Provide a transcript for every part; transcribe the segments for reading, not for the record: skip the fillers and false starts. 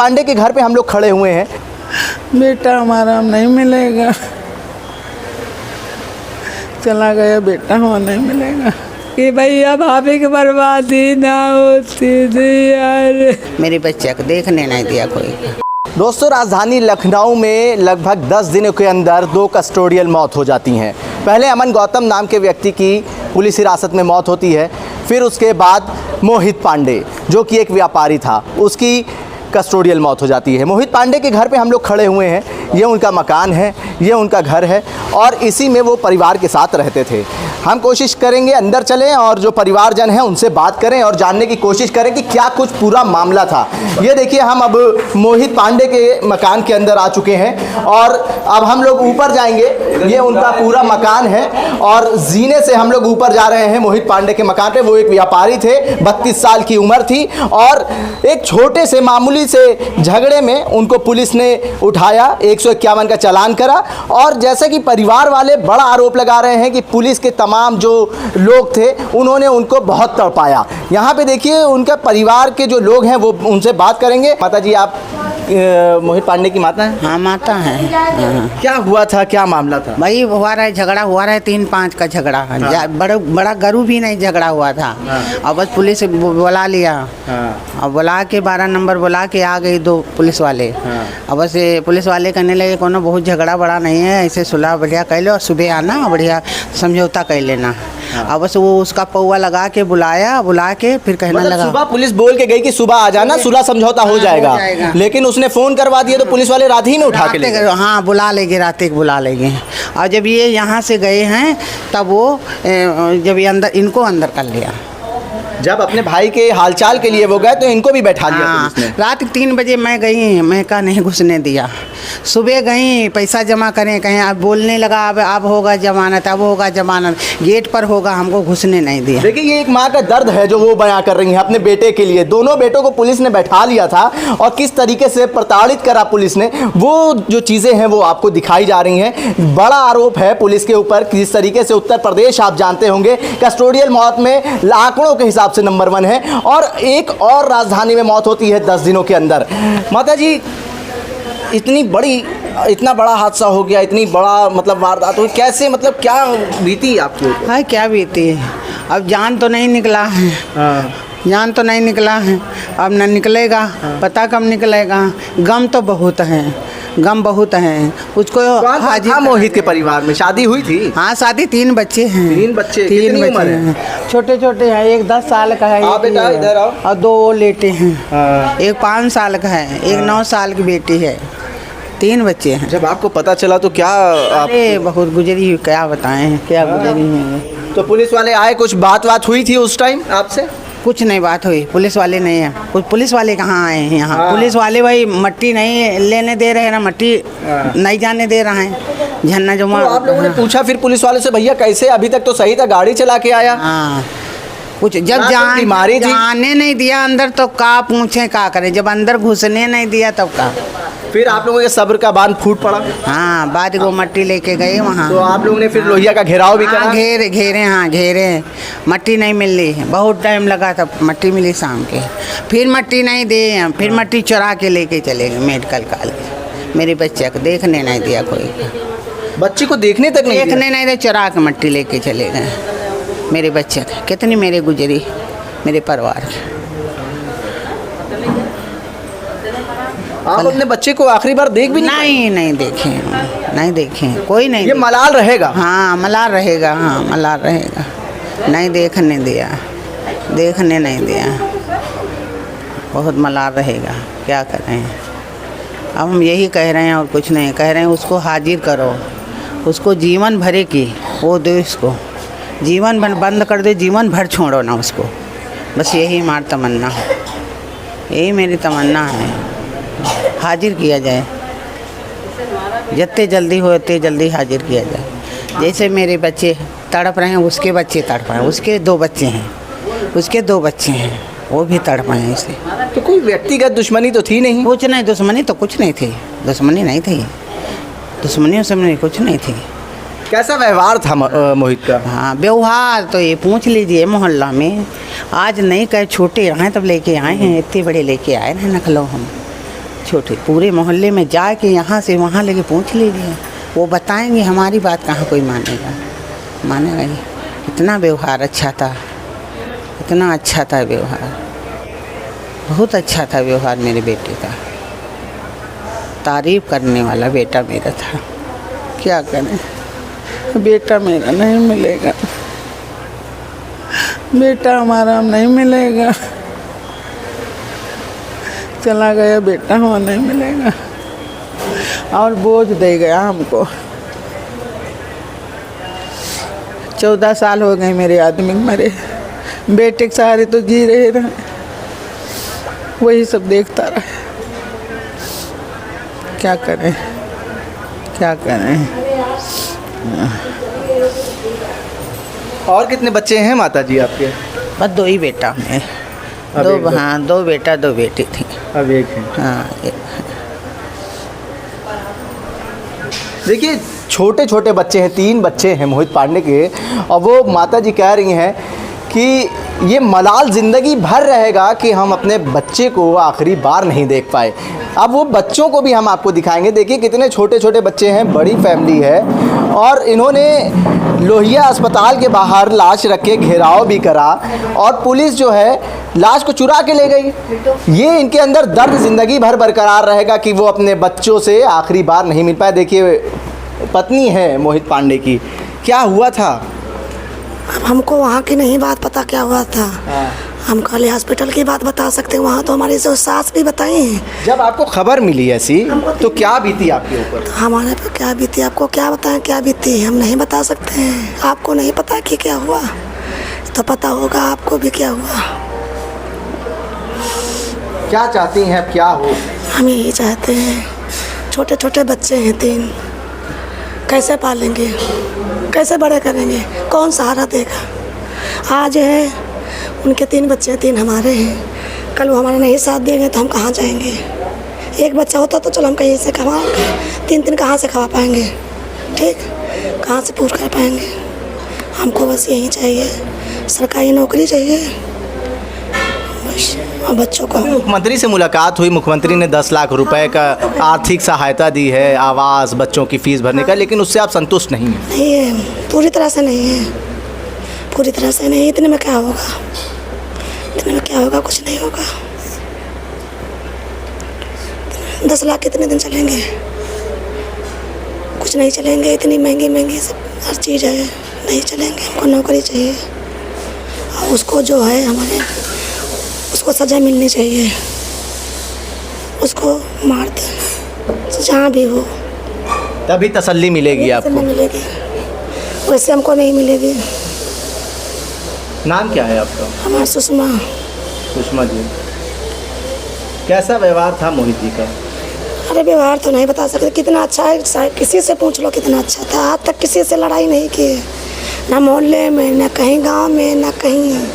पांडे के घर पे हम लोग खड़े हुए हैं। बेटा हमारा नहीं मिलेगा, चला गया बेटा, हमारा नहीं मिलेगा। कि भैया भाभी की बर्बादी ना होती थी यार। मेरे बच्चे को देखने नहीं दिया कोई। दोस्तों, राजधानी लखनऊ में लगभग 10 दिनों के अंदर 2 कस्टोडियल मौत हो जाती हैं। पहले अमन गौतम नाम के व्यक्ति की पुलिस हिरासत में मौत होती है, फिर उसके बाद मोहित पांडे जो कि एक व्यापारी था, उसकी कस्टोडियल मौत हो जाती है। मोहित पांडे के घर पे हम लोग खड़े हुए हैं। ये उनका मकान है, ये उनका घर है और इसी में वो परिवार के साथ रहते थे। हम कोशिश करेंगे अंदर चलें और जो परिवारजन हैं उनसे बात करें और जानने की कोशिश करें कि क्या कुछ पूरा मामला था। ये देखिए, हम अब मोहित पांडे के मकान के अंदर आ चुके हैं और अब हम लोग ऊपर जाएंगे। ये उनका पूरा मकान है और जीने से हम लोग ऊपर जा रहे हैं मोहित पांडे के मकान पे। वो एक व्यापारी थे, 32 साल की उम्र थी और एक छोटे से मामूली से झगड़े में उनको पुलिस ने उठाया, 151 का चालान करा। और जैसे कि परिवार वाले बड़ा आरोप लगा रहे हैं कि पुलिस के तमाम जो लोग थे उन्होंने उनको बहुत तड़पाया। यहाँ पे देखिए, उनका परिवार के जो लोग हैं वो उनसे बात करेंगे। माता जी, आप मोहित पांडे की माता हैं? हाँ, माता है। क्या हुआ था, क्या मामला था? भाई हुआ रहा है, झगड़ा हुआ रहा है, 3-5 का झगड़ा। हाँ। बड़ा गरू भी नहीं झगड़ा हुआ था। हाँ। और बस पुलिस बुला लिया। हाँ। और बुला के 12 नंबर बुला के आ गई 2 पुलिस वाले। हाँ। और बस पुलिस वाले कहने लगे कोनो बहुत झगड़ा बड़ा नहीं है, ऐसे सुलह बढ़िया कर लो और सुबह आना, बढ़िया समझौता कर लेना। अब बस वो उसका पौवा लगा के बुला के फिर कहने मतलब लगा। सुबह पुलिस बोल के गई कि सुबह आ जाना, सुलह समझौता हो जाएगा, लेकिन उसने फोन करवा दिया तो पुलिस वाले रात ही में उठा के ले गए। हाँ, बुला लेंगे, रात को बुला लेंगे। और जब ये यहाँ से गए हैं तब वो जब ये अंदर इनको अंदर कर लिया। जब अपने भाई के हालचाल के लिए वो गए तो इनको भी बैठा दिया हाँ, पुलिस ने। रात 3 बजे मैं गई, मैं कहा नहीं घुसने दिया। सुबह गई, पैसा जमा करें, कहीं अब बोलने लगा अब होगा जमानत, अब होगा जमानत, गेट पर होगा, हमको घुसने नहीं दिया। देखिए, ये एक माँ का दर्द है जो वो बयां कर रही है अपने बेटे के लिए। दोनों बेटों को पुलिस ने बैठा लिया था और किस तरीके से प्रताड़ित करा पुलिस ने, वो जो चीज़ें हैं वो आपको दिखाई जा रही हैं। बड़ा आरोप है पुलिस के ऊपर। किस तरीके से उत्तर प्रदेश, आप जानते होंगे, कस्टोडियल मौत में आंकड़ों के हिसाब से नंबर 1 है और एक और राजधानी में मौत होती है 10 दिनों के अंदर। माता जी, इतना बड़ा हादसा हो गया, इतनी बड़ा मतलब वारदात हुई, कैसे, मतलब क्या बीती आपकी ऊपर? हाँ, क्या बीती है, अब जान तो नहीं निकला है। जान तो नहीं निकला है, अब न निकलेगा। पता कब निकलेगा। गम तो बहुत है, गम बहुत है। उसको हाजी मोहित के परिवार में शादी हुई थी? हाँ, शादी, 3 बच्चे हैं। 3 बच्चे? 3 कितनी बच्चे उम्र है? हैं, छोटे छोटे हैं। एक 10 साल का है, आप बेटा इधर आओ। और 2 लेटे हैं। एक 5 साल का है, एक 9 साल की बेटी है। 3 बच्चे हैं। जब आपको पता चला तो क्या अरे बहुत गुजरी, क्या बताएं, क्या गुजरी है। तो पुलिस वाले आए, कुछ बात हुई थी उस टाइम आपसे? कुछ नहीं बात हुई, पुलिस वाले नहीं है। कुछ पुलिस वाले कहाँ आए हैं यहाँ? पुलिस वाले भाई मट्टी नहीं लेने दे रहे हैं ना, मट्टी नहीं जाने दे रहे हैं। झन्ना जो तो आप लोगों ने पूछा फिर पुलिस वाले से, भैया कैसे, अभी तक तो सही था, गाड़ी चला के आया? हाँ, कुछ जब बीमारी जाने नहीं दिया अंदर तो का पूछे, का करें। जब अंदर घुसने नहीं दिया तब का। फिर आप लोगों के सब्र का बांध फूट पड़ा? हाँ, बाद वो मट्टी लेके गए वहाँ। तो आप लोगों ने फिर लोहिया का घेराव भी करा? घेरे। मट्टी नहीं मिल रही, बहुत टाइम लगा तब मट्टी मिली शाम के। फिर मट्टी नहीं दे, फिर मट्टी चुरा के लेके चले गए मेडिकल कॉलेज। मेरे बच्चे को देखने नहीं दिया कोई। बच्ची को देखने तक नहीं? देखने नहीं दे, चुरा के मट्टी लेके चले गए मेरे बच्चे को। कितनी मेरे गुजरी, मेरे परिवार की। आप अपने बच्चे को आखिरी बार देख भी नहीं देखे, कोई नहीं। ये मलाल रहेगा? हाँ, मलाल रहेगा। हाँ, मलाल रहेगा। नहीं देखने दिया, देखने नहीं दिया, बहुत मलाल रहेगा। क्या करें, अब हम यही कह रहे हैं और कुछ नहीं कह रहे हैं। उसको हाजिर करो, उसको जीवन भरे की वो दो, इसको जीवन भर बंद कर दे, जीवन भर छोड़ो ना उसको। बस यही हमारी तमन्ना है, यही मेरी तमन्ना है। हाजिर किया जाए, जितने जल्दी हो उतने जल्दी हाजिर किया जाए। जैसे मेरे बच्चे तड़प रहे हैं, उसके बच्चे तड़प रहे हैं। उसके 2 बच्चे हैं, वो भी तड़प रहे हैं इसे। तो कोई व्यक्तिगत दुश्मनी तो थी नहीं? कुछ नहीं, दुश्मनी तो कुछ नहीं थी, दुश्मनी नहीं थी, दुश्मनी कुछ नहीं थी। कैसा व्यवहार था मोहित का? हाँ, व्यवहार तो ये पूछ लीजिए मोहल्ला में। आज नहीं कहे छोटे हैं तब लेके आए हैं, इतने बड़े लेके आए हैं नखलो हम। छोटे पूरे मोहल्ले में जाके यहाँ से वहाँ लेके पहुँच लीजिए, वो बताएंगे, हमारी बात कहाँ कोई मानेगा ही। इतना व्यवहार अच्छा था, इतना अच्छा था व्यवहार, बहुत अच्छा था व्यवहार मेरे बेटे का। तारीफ़ करने वाला बेटा मेरा था। क्या करें, बेटा मेरा नहीं मिलेगा, बेटा हमारा नहीं मिलेगा, चला गया बेटा, वहाँ नहीं मिलेगा और बोझ दे गया हमको। 14 साल हो गए मेरे आदमी मरे, बेटे के सहारे तो जी रहे, वही सब देखता रहे। क्या करें, क्या करें। और कितने बच्चे हैं माता जी आपके? बस 2 ही बेटा हैं, हाँ 2 बेटा 2 बेटी थी। अब एक है। हाँ एक। देखिए छोटे छोटे बच्चे हैं, 3 बच्चे हैं मोहित पांडे के, और वो माता जी कह रही हैं कि ये मलाल ज़िंदगी भर रहेगा कि हम अपने बच्चे को आखिरी बार नहीं देख पाए। अब वो बच्चों को भी हम आपको दिखाएंगे। देखिए कितने छोटे छोटे बच्चे हैं, बड़ी फैमिली है, और इन्होंने लोहिया अस्पताल के बाहर लाश रख के घेराव भी करा, और पुलिस जो है लाश को चुरा के ले गई। ये इनके अंदर दर्द ज़िंदगी भर बरकरार रहेगा कि वो अपने बच्चों से आखिरी बार नहीं मिल पाए। देखिए पत्नी है मोहित पांडे की, क्या हुआ था? अब हमको वहाँ की नहीं बात पता क्या हुआ था। हम खाली हॉस्पिटल की बात बता सकते हैं, वहाँ तो हमारी जो सास भी बताई हैं। जब आपको खबर मिली ऐसी तो क्या बीती आपके ऊपर? तो हमारे पर क्या बीती, आपको क्या बताएं क्या बीती, हम नहीं बता सकते हैं। आपको नहीं पता कि क्या हुआ, तो पता होगा आपको भी क्या हुआ। क्या चाहती हैं अब क्या हो? हम यही चाहते हैं, छोटे छोटे बच्चे हैं 3, कैसे पालेंगे, कैसे बड़े करेंगे, कौन सहारा देगा। आज है उनके 3 बच्चे, 3 हमारे हैं, कल वो हमारा नहीं साथ देंगे तो हम कहाँ जाएंगे। एक बच्चा होता तो चलो हम कहीं से कमा, 3 कहाँ से खवा पाएंगे, ठीक, कहाँ से पूरा कर पाएंगे। हमको बस यही चाहिए, सरकारी नौकरी चाहिए बस, और बच्चों को। मुख्यमंत्री से मुलाकात हुई, मुख्यमंत्री ने 10 लाख रुपए का आर्थिक सहायता दी है, आवास, बच्चों की फीस भरने का, लेकिन उससे आप संतुष्ट नहीं हैं? नहीं है, पूरी तरह से नहीं है, पूरी तरह से नहीं। इतने में क्या होगा, इतने में क्या होगा, कुछ नहीं होगा। 10 लाख कितने दिन चलेंगे, कुछ नहीं चलेंगे। इतनी महंगी महंगी सब हर चीज़ है, नहीं चलेंगे। हमको नौकरी चाहिए, और उसको जो है हमारे, उसको सज़ा मिलनी चाहिए, उसको मार दे जहाँ भी हो, तभी तसल्ली मिलेगी आपको। मिलेगी, वैसे हमको नहीं मिलेगी। नाम क्या है आपका? हमारा सुषमा। सुषमा जी, कैसा व्यवहार था मोहित जी का? अरे व्यवहार तो नहीं बता सकते, कितना अच्छा है, किसी से पूछ लो कितना अच्छा था। आज तक किसी से लड़ाई नहीं की, ना मोहल्ले में, ना कहीं गांव में, ना कहीं।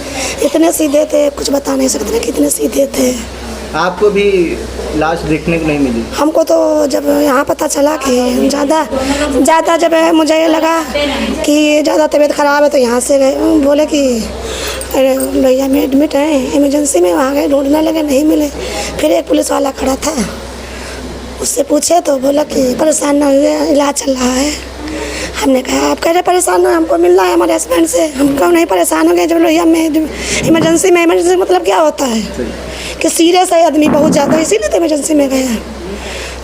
इतने सीधे थे, कुछ बता नहीं सकते कितने सीधे थे। आपको भी लाश देखने को नहीं मिली? हमको तो जब यहाँ पता चला कि ज़्यादा जब मुझे ये लगा कि ज़्यादा तबीयत ख़राब है तो यहाँ से गए, बोले कि लोहिया में एडमिट है, इमरजेंसी में। वहाँ गए, ढूंढने लगे, नहीं मिले। फिर एक पुलिस वाला खड़ा था, उससे पूछे तो बोला कि परेशान ना हुए, इलाज चल रहा है। हमने कहा आप कह रहे परेशान हो, हमको मिलना है हमारे हस्बैंड से। हम क्यों नहीं परेशान हो गए जब लोहिया में इमरजेंसी में। इमरजेंसी मतलब क्या होता है कि सीरियस है आदमी बहुत ज़्यादा, इसीलिए तो इमरजेंसी में गए।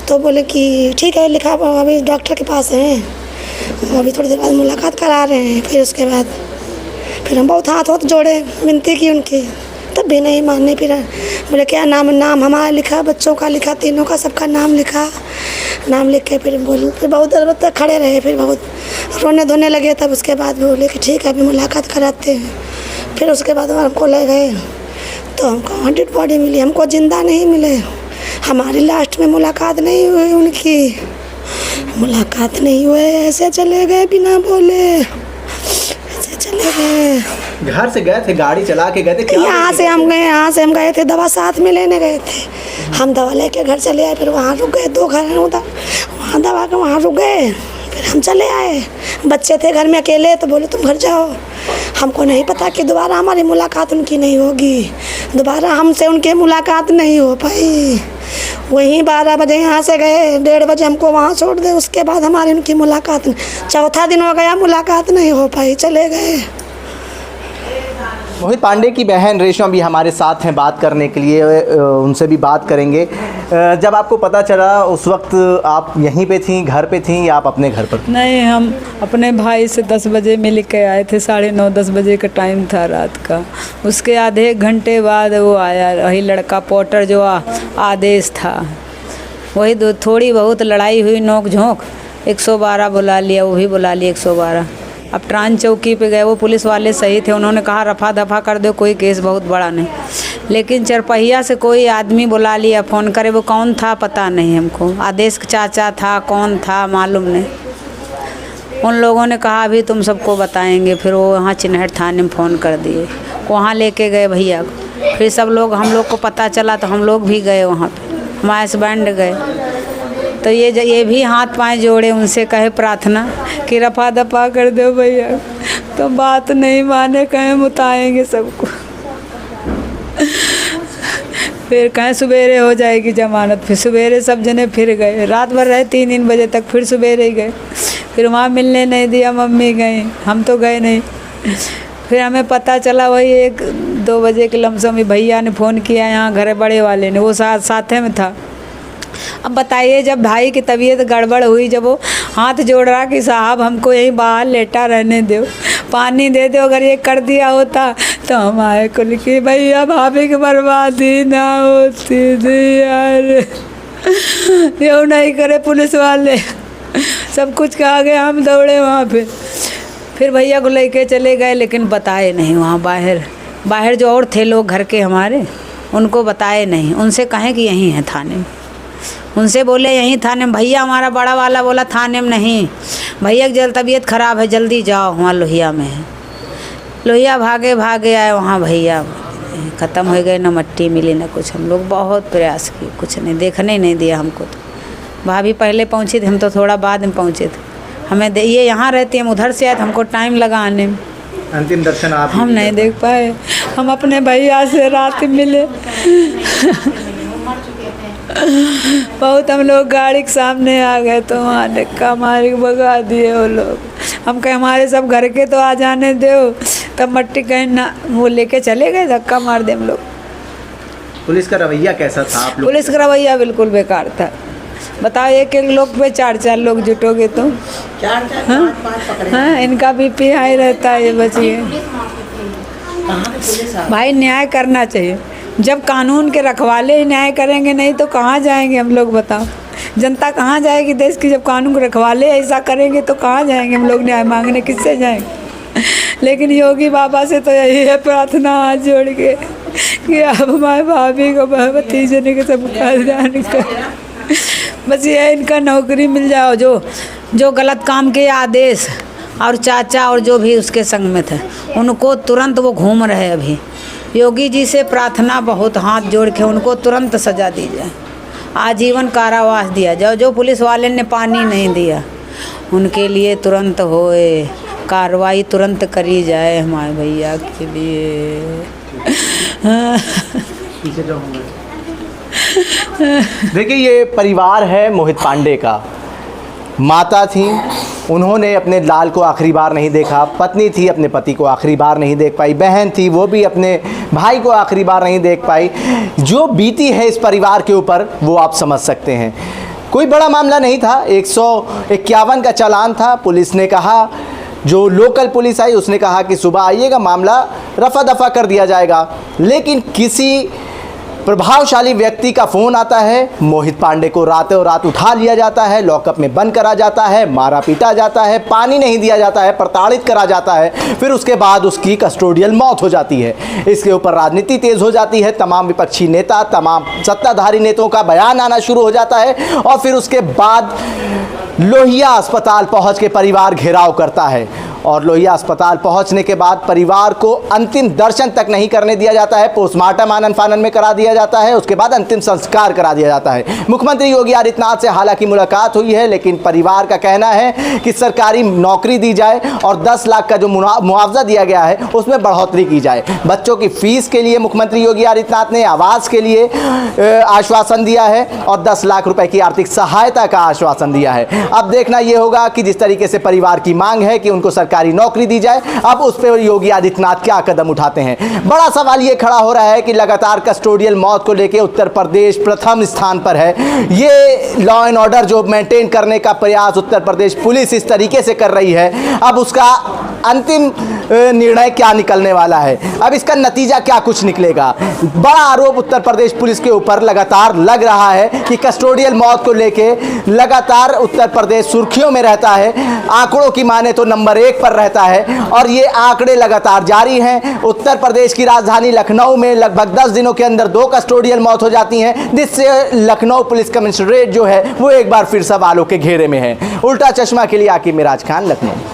तो बोले कि ठीक है, लिखा अभी डॉक्टर के पास है, अभी थोड़ी देर बाद मुलाकात करा रहे हैं। फिर उसके बाद फिर हम बहुत हाथ जोड़े, विनती की उनकी, तब भी नहीं माने। फिर बोले क्या नाम हमारा लिखा, बच्चों का लिखा, तीनों का, सबका नाम लिखा। नाम लिख के फिर बोले, फिर बहुत देर तक खड़े रहे, फिर बहुत रोने धोने लगे। तब उसके बाद बोले कि ठीक है अभी मुलाकात कराते हैं। फिर उसके बाद हमको ले गए तो हमको डेड बॉडी मिली, हमको ज़िंदा नहीं मिले। हमारी लास्ट में मुलाकात नहीं हुई, उनकी मुलाकात नहीं हुई, ऐसे चले गए बिना बोले, ऐसे चले गए। घर से गए थे, गाड़ी चला के गए थे क्या? यहाँ से हम गए थे, दवा साथ में लेने गए थे। हम दवा लेके घर चले आए, फिर वहाँ रुक गए, 2 घर हैं उधर, वहाँ दवा के वहाँ रुक गए। फिर हम चले आए, बच्चे थे घर में अकेले, तो बोले तुम घर जाओ। हमको नहीं पता कि दोबारा हमारी मुलाकात उनकी नहीं होगी, दोबारा हमसे उनकी मुलाकात नहीं हो पाई। वहीं 12 बजे यहाँ से गए, 1:30 बजे हमको वहाँ छोड़ दे, उसके बाद हमारी उनकी मुलाकात, चौथा दिन हो गया मुलाकात नहीं हो पाई, चले गए। मोहित पांडे की बहन रेशमा भी हमारे साथ हैं बात करने के लिए, उनसे भी बात करेंगे। जब आपको पता चला उस वक्त आप यहीं पे थीं, घर पे थीं या आप अपने घर पर? नहीं, हम अपने भाई से 10 बजे मिल के आए थे, 9:30-10 बजे का टाइम था रात का। उसके आधे घंटे बाद वो आया, वही लड़का पोर्टर जो आदेश था, वही थोड़ी बहुत लड़ाई हुई, नोक झोंक, 112 बुला लिया, वो भी बुला लिया 112। अब ट्रांस चौकी पे गए, वो पुलिस वाले सही थे, उन्होंने कहा रफा दफा कर दो, कोई केस बहुत बड़ा नहीं। लेकिन चरपहिया से कोई आदमी बुला लिया, फ़ोन करे, वो कौन था पता नहीं हमको, आदेश का चाचा था, कौन था मालूम नहीं। उन लोगों ने कहा अभी तुम सबको बताएंगे। फिर वो वहाँ चिन्हट थाने में फ़ोन कर दिए, वहाँ लेके गए भैया को। फिर सब लोग, हम लोग को पता चला तो हम लोग भी गए वहाँ पे, हमारे हस्बैंड गए। तो ये भी हाथ पांव जोड़े, उनसे कहे प्रार्थना कि रफा दफा कर दो भैया, तो बात नहीं माने, कहें मुताएंगे सबको। फिर कहें सवेरे हो जाएगी जमानत। फिर सवेरे सब जने फिर गए, रात भर रहे 3 बजे तक, फिर सवेरे ही गए। फिर वहाँ मिलने नहीं दिया, मम्मी गई, हम तो गए नहीं। फिर हमें पता चला वही 1-2 बजे के लमसम में भैया ने फ़ोन किया यहाँ घर बड़े वाले ने, वो साथ में था। अब बताइए, जब भाई की तबीयत गड़बड़ हुई, जब वो हाथ जोड़ रहा कि साहब हमको यहीं बाहर लेटा रहने दो, पानी दे दो, अगर ये कर दिया होता तो हम आए कुल की भैया भाभी की बर्बादी ना होती थी यार। ये नहीं करे पुलिस वाले, सब कुछ कहा गया, हम दौड़े वहाँ पे। फिर भैया को लेके चले गए, लेकिन बताए नहीं वहाँ बाहर जो और थे लोग घर के हमारे, उनको बताए नहीं। उनसे कहें कि यहीं है थाने में, उनसे बोले यहीं थाने में। भैया हमारा बड़ा वाला बोला थाने में नहीं, भैया की तबीयत ख़राब है, जल्दी जाओ, वहाँ लोहिया में है। लोहिया भागे आए, वहाँ भैया ख़त्म हो गए, न मट्टी मिली न कुछ। हम लोग बहुत प्रयास किए, कुछ नहीं, देखने ही नहीं दिया हमको। तो भाभी पहले पहुँची थी, हम तो थोड़ा बाद में पहुँचे थे। हमें ये यहाँ रहती, हम उधर से आए तो हमको टाइम लगा आने में। अंतिम दर्शन आप हम नहीं देख पाए, हम अपने भैया से रात मिले। बहुत हम लोग गाड़ी के सामने आ गए, तो वहाँ धक्का मार के भगा दिए वो लोग। हम कहे हमारे सब घर के तो आ जाने दो, तब मट्टी कहीं ना, वो लेके चले गए, धक्का मार दे हम लोग। पुलिस का रवैया कैसा था आप लोग? पुलिस का रवैया बिल्कुल बेकार था। बताओ, एक लोग पे 4 लोग जुटोगे तो 4-5 हाँ, इनका BP हाई रहता है। ये बचिए भाई, न्याय करना चाहिए। जब कानून के रखवाले ही न्याय करेंगे नहीं तो कहाँ जाएंगे हम लोग, बताओ। जनता कहाँ जाएगी देश की, जब कानून के रखवाले ऐसा करेंगे तो कहाँ जाएंगे हम लोग न्याय मांगने, किससे जाएंगे। लेकिन योगी बाबा से तो यही है प्रार्थना हाथ जोड़ के कि अब हमारे भाभी को भतीजे ने के सब कल्याण कर, बस ये इनका नौकरी मिल जाओ। जो गलत काम के आदेश और चाचा और जो भी उसके संग में थे, उनको तुरंत, वो घूम रहे अभी। योगी जी से प्रार्थना बहुत, हाथ जोड़ के उनको तुरंत सज़ा दी जाए, आजीवन कारावास दिया जाए। जो पुलिस वाले ने पानी नहीं दिया, उनके लिए तुरंत होए कार्रवाई, तुरंत करी जाए हमारे भैया के लिए। देखिए, ये परिवार है मोहित पांडे का। माता थी, उन्होंने अपने लाल को आखिरी बार नहीं देखा। पत्नी थी, अपने पति को आखिरी बार नहीं देख पाई। बहन थी, वो भी अपने भाई को आखिरी बार नहीं देख पाई। जो बीती है इस परिवार के ऊपर, वो आप समझ सकते हैं। कोई बड़ा मामला नहीं था, 151 का चालान था। पुलिस ने कहा, जो लोकल पुलिस आई उसने कहा कि सुबह आइएगा, मामला रफा दफा कर दिया जाएगा। लेकिन किसी प्रभावशाली व्यक्ति का फ़ोन आता है, मोहित पांडे को रातों रात उठा लिया जाता है, लॉकअप में बंद करा जाता है, मारा पीटा जाता है, पानी नहीं दिया जाता है, प्रताड़ित करा जाता है। फिर उसके बाद उसकी कस्टोडियल मौत हो जाती है। इसके ऊपर राजनीति तेज़ हो जाती है। तमाम विपक्षी नेता, तमाम सत्ताधारी नेताओं का बयान आना शुरू हो जाता है। और फिर उसके बाद लोहिया अस्पताल पहुँच के परिवार घेराव करता है और लोहिया अस्पताल पहुंचने के बाद परिवार को अंतिम दर्शन तक नहीं करने दिया जाता है। पोस्टमार्टम आनन फानन में करा दिया जाता है, उसके बाद अंतिम संस्कार करा दिया जाता है। मुख्यमंत्री योगी आदित्यनाथ से हालांकि मुलाकात हुई है, लेकिन परिवार का कहना है कि सरकारी नौकरी दी जाए और 10 लाख का जो मुआवजा दिया गया है उसमें बढ़ोतरी की जाए। बच्चों की फीस के लिए मुख्यमंत्री योगी आदित्यनाथ ने आवास के लिए आश्वासन दिया है और 10 लाख रुपए की आर्थिक सहायता का आश्वासन दिया है। अब देखना यह होगा कि जिस तरीके से परिवार की मांग है कि उनको सरकारी नौकरी दी जाए, अब उस पर योगी आदित्यनाथ क्या कदम उठाते हैं। बड़ा सवाल यह खड़ा हो रहा है कि लगातार कस्टोडियल मौत को लेकर उत्तर प्रदेश प्रथम स्थान पर है। ये लॉ एंड ऑर्डर जो मेंटेन करने का प्रयास उत्तर प्रदेश पुलिस इस तरीके से कर रही है, अब उसका अंतिम निर्णय क्या निकलने वाला है, अब इसका नतीजा क्या कुछ निकलेगा। बड़ा आरोप उत्तर प्रदेश पुलिस के ऊपर लगातार लग रहा है कि कस्टोडियल मौत को लेके लगातार उत्तर प्रदेश सुर्खियों में रहता है। आंकड़ों की माने तो नंबर 1 पर रहता है और ये आंकड़े लगातार जारी हैं। उत्तर प्रदेश की राजधानी लखनऊ में लगभग 10 दिनों के अंदर 2 कस्टोडियल मौत हो जाती हैं, जिससे लखनऊ पुलिस कमिश्नरेट जो है वो एक बार फिर सवालों के घेरे में है। उल्टा चश्मा के लिए आकिब मिराज खान, लखनऊ।